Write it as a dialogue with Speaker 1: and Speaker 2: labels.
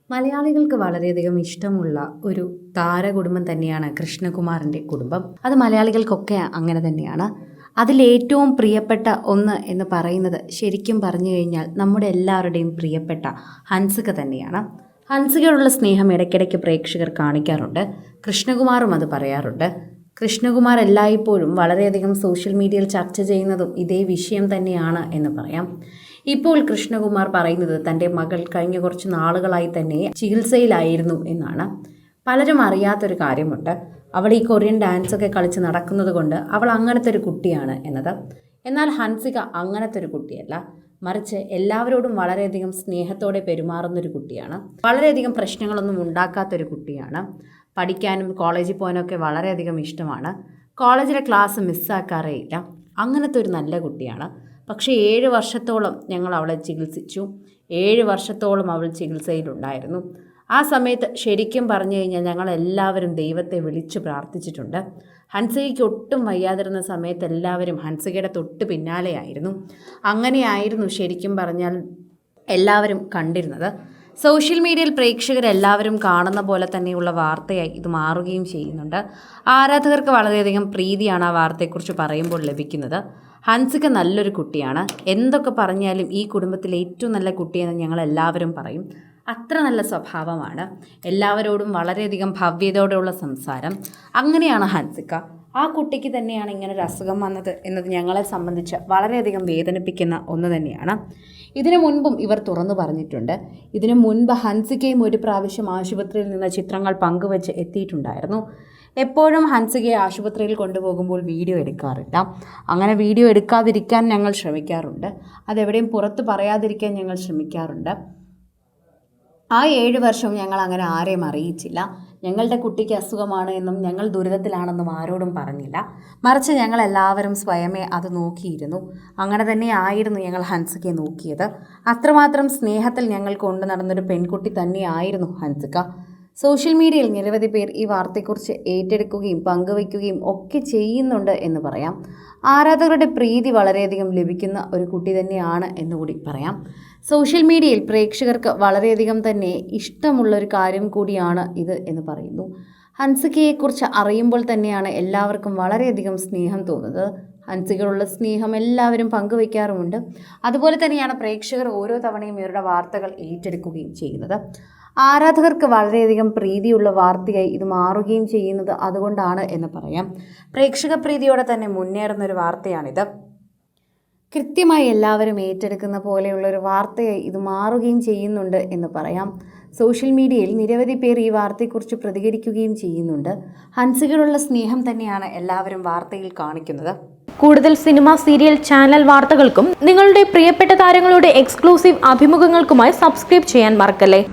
Speaker 1: മലയാളികൾക്ക് വളരെയധികം ഇഷ്ടമുള്ള ഒരു താരകുടുംബം തന്നെയാണ് കൃഷ്ണകുമാറിൻ്റെ കുടുംബം. അത് മലയാളികൾക്കൊക്കെ അങ്ങനെ തന്നെയാണ്. അതിലേറ്റവും പ്രിയപ്പെട്ട ഒന്ന് എന്ന് പറയുന്നത് ശരിക്കും പറഞ്ഞു കഴിഞ്ഞാൽ നമ്മുടെ എല്ലാവരുടെയും പ്രിയപ്പെട്ട ഹൻസിക തന്നെയാണ്. ഹൻസികയോടുള്ള സ്നേഹം ഇടയ്ക്കിടയ്ക്ക് പ്രേക്ഷകർ കാണിക്കാറുണ്ട്. കൃഷ്ണകുമാറും അത് പറയാറുണ്ട്. കൃഷ്ണകുമാർ എല്ലായ്പ്പോഴും വളരെയധികം സോഷ്യൽ മീഡിയയിൽ ചർച്ച ചെയ്യുന്നതും ഇതേ വിഷയം തന്നെയാണ് എന്ന് പറയാം. ഇപ്പോൾ കൃഷ്ണകുമാർ പറയുന്നത് തൻ്റെ മകൾ കഴിഞ്ഞ കുറച്ച് നാളുകളായി തന്നെ ചികിത്സയിലായിരുന്നു എന്നാണ്. പലരും അറിയാത്തൊരു കാര്യമുണ്ട്. അവൾ ഈ കൊറിയൻ ഡാൻസൊക്കെ കളിച്ച് നടക്കുന്നത് കൊണ്ട് അവൾ അങ്ങനത്തെ ഒരു കുട്ടിയാണ് എന്നത്. എന്നാൽ ഹൻസിക അങ്ങനത്തെ ഒരു കുട്ടിയല്ല. മറിച്ച് എല്ലാവരോടും വളരെയധികം സ്നേഹത്തോടെ പെരുമാറുന്നൊരു കുട്ടിയാണ്. വളരെയധികം പ്രശ്നങ്ങളൊന്നും ഉണ്ടാക്കാത്തൊരു കുട്ടിയാണ്. പഠിക്കാനും കോളേജിൽ പോകാനൊക്കെ വളരെയധികം ഇഷ്ടമാണ്. കോളേജിലെ ക്ലാസ് മിസ്സാക്കാറേ ഇല്ല. അങ്ങനത്തെ ഒരു നല്ല കുട്ടിയാണ്. പക്ഷേ 7 വർഷത്തോളം ഞങ്ങൾ അവളെ ചികിത്സിച്ചു. 7 വർഷത്തോളം അവൾ ചികിത്സയിലുണ്ടായിരുന്നു. ആ സമയത്ത് ശരിക്കും പറഞ്ഞു കഴിഞ്ഞാൽ ഞങ്ങളെല്ലാവരും ദൈവത്തെ വിളിച്ചു പ്രാർത്ഥിച്ചിട്ടുണ്ട്. ഹൻസികയ്ക്ക് ഒട്ടും വയ്യാതിരുന്ന സമയത്ത് എല്ലാവരും ഹൻസികയുടെ തൊട്ട് പിന്നാലെയായിരുന്നു. അങ്ങനെയായിരുന്നു ശരിക്കും പറഞ്ഞാൽ എല്ലാവരും കണ്ടിരുന്നത്. സോഷ്യൽ മീഡിയയിൽ പ്രേക്ഷകരെല്ലാവരും കാണുന്ന പോലെ തന്നെയുള്ള വാർത്തയായി ഇത് മാറുകയും ചെയ്യുന്നുണ്ട്. ആരാധകർക്ക് വളരെയധികം പ്രീതിയാണ് ആ വാർത്തയെക്കുറിച്ച് പറയുമ്പോൾ ലഭിക്കുന്നത്. ഹൻസിക നല്ലൊരു കുട്ടിയാണ്. എന്തൊക്കെ പറഞ്ഞാലും ഈ കുടുംബത്തിലെ ഏറ്റവും നല്ല കുട്ടിയെന്ന് ഞങ്ങളെല്ലാവരും പറയും. അത്ര നല്ല സ്വഭാവമാണ്. എല്ലാവരോടും വളരെയധികം ഭവ്യതയോടെയുള്ള സംസാരം. അങ്ങനെയാണ് ഹൻസിക. ആ കുട്ടിക്ക് തന്നെയാണ് ഇങ്ങനൊരു അസുഖം വന്നത് എന്നത് ഞങ്ങളെ സംബന്ധിച്ച് വളരെയധികം വേദനിപ്പിക്കുന്ന ഒന്ന് തന്നെയാണ്. ഇതിനു മുൻപും ഇവർ തുറന്നു പറഞ്ഞിട്ടുണ്ട്. ഇതിനു മുൻപ് ഹൻസികയും ഒരു പ്രാവശ്യം ആശുപത്രിയിൽ നിന്ന് ചിത്രങ്ങൾ പങ്കുവച്ച് എത്തിയിട്ടുണ്ടായിരുന്നു. എപ്പോഴും ഹൻസികയെ ആശുപത്രിയിൽ കൊണ്ടുപോകുമ്പോൾ വീഡിയോ എടുക്കാറില്ല. അങ്ങനെ വീഡിയോ എടുക്കാതിരിക്കാൻ ഞങ്ങൾ ശ്രമിക്കാറുണ്ട്. അതെവിടെയും പുറത്ത് പറയാതിരിക്കാൻ ഞങ്ങൾ ശ്രമിക്കാറുണ്ട്. ആ 7 വർഷവും ഞങ്ങൾ അങ്ങനെ ആരെയും അറിയിച്ചില്ല. ഞങ്ങളുടെ കുട്ടിക്ക് അസുഖമാണ് എന്നും ഞങ്ങൾ ദുരിതത്തിലാണെന്നും ആരോടും പറഞ്ഞില്ല. മറിച്ച് ഞങ്ങളെല്ലാവരും സ്വയമേ അത് നോക്കിയിരുന്നു. അങ്ങനെ തന്നെ ആയിരുന്നു ഞങ്ങൾ ഹൻസികയെ നോക്കിയത്. അത്രമാത്രം സ്നേഹത്തിൽ ഞങ്ങൾ കൊണ്ടു നടന്നൊരു പെൺകുട്ടി തന്നെയായിരുന്നു ഹൻസിക. സോഷ്യൽ മീഡിയയിൽ നിരവധി പേർ ഈ വാർത്തയെക്കുറിച്ച് ഏറ്റെടുക്കുകയും പങ്കുവയ്ക്കുകയും ഒക്കെ ചെയ്യുന്നുണ്ട് എന്ന് പറയാം. ആരാധകരുടെ പ്രീതി വളരെയധികം ലഭിക്കുന്ന ഒരു കുട്ടി തന്നെയാണ് എന്നുകൂടി പറയാം. സോഷ്യൽ മീഡിയയിൽ പ്രേക്ഷകർക്ക് വളരെയധികം തന്നെ ഇഷ്ടമുള്ളൊരു കാര്യം കൂടിയാണ് ഇത് എന്ന് പറയുന്നു. ഹൻസികയെക്കുറിച്ച് അറിയുമ്പോൾ തന്നെയാണ് എല്ലാവർക്കും വളരെയധികം സ്നേഹം തോന്നുന്നത്. ഹൻസികയുള്ള സ്നേഹം എല്ലാവരും പങ്കുവയ്ക്കാറുമുണ്ട്. അതുപോലെ തന്നെയാണ് പ്രേക്ഷകർ ഓരോ തവണയും ഇവരുടെ വാർത്തകൾ ഏറ്റെടുക്കുകയും ചെയ്യുന്നത്. ആരാധകർക്ക് വളരെയധികം പ്രീതിയുള്ള വാർത്തയായി ഇത് മാറുകയും ചെയ്യുന്നത് അതുകൊണ്ടാണ് എന്ന് പറയാം. പ്രേക്ഷക പ്രീതിയോടെ തന്നെ മുന്നേറുന്നൊരു വാർത്തയാണിത്. കൃത്യമായി എല്ലാവരും ഏറ്റെടുക്കുന്ന പോലെയുള്ളൊരു വാർത്തയായി ഇത് മാറുകയും ചെയ്യുന്നുണ്ട് എന്ന് പറയാം. സോഷ്യൽ മീഡിയയിൽ നിരവധി പേർ ഈ വാർത്തയെക്കുറിച്ച് പ്രതികരിക്കുകയും ചെയ്യുന്നുണ്ട്. ഹൻസികയോടുള്ള സ്നേഹം തന്നെയാണ് എല്ലാവരും വാർത്തയിൽ കാണിക്കുന്നത്.
Speaker 2: കൂടുതൽ സിനിമ, സീരിയൽ, ചാനൽ വാർത്തകൾക്കും നിങ്ങളുടെ പ്രിയപ്പെട്ട താരങ്ങളുടെ എക്സ്ക്ലൂസീവ് അഭിമുഖങ്ങൾക്കുമായി സബ്സ്ക്രൈബ് ചെയ്യാൻ മറക്കല്ലേ.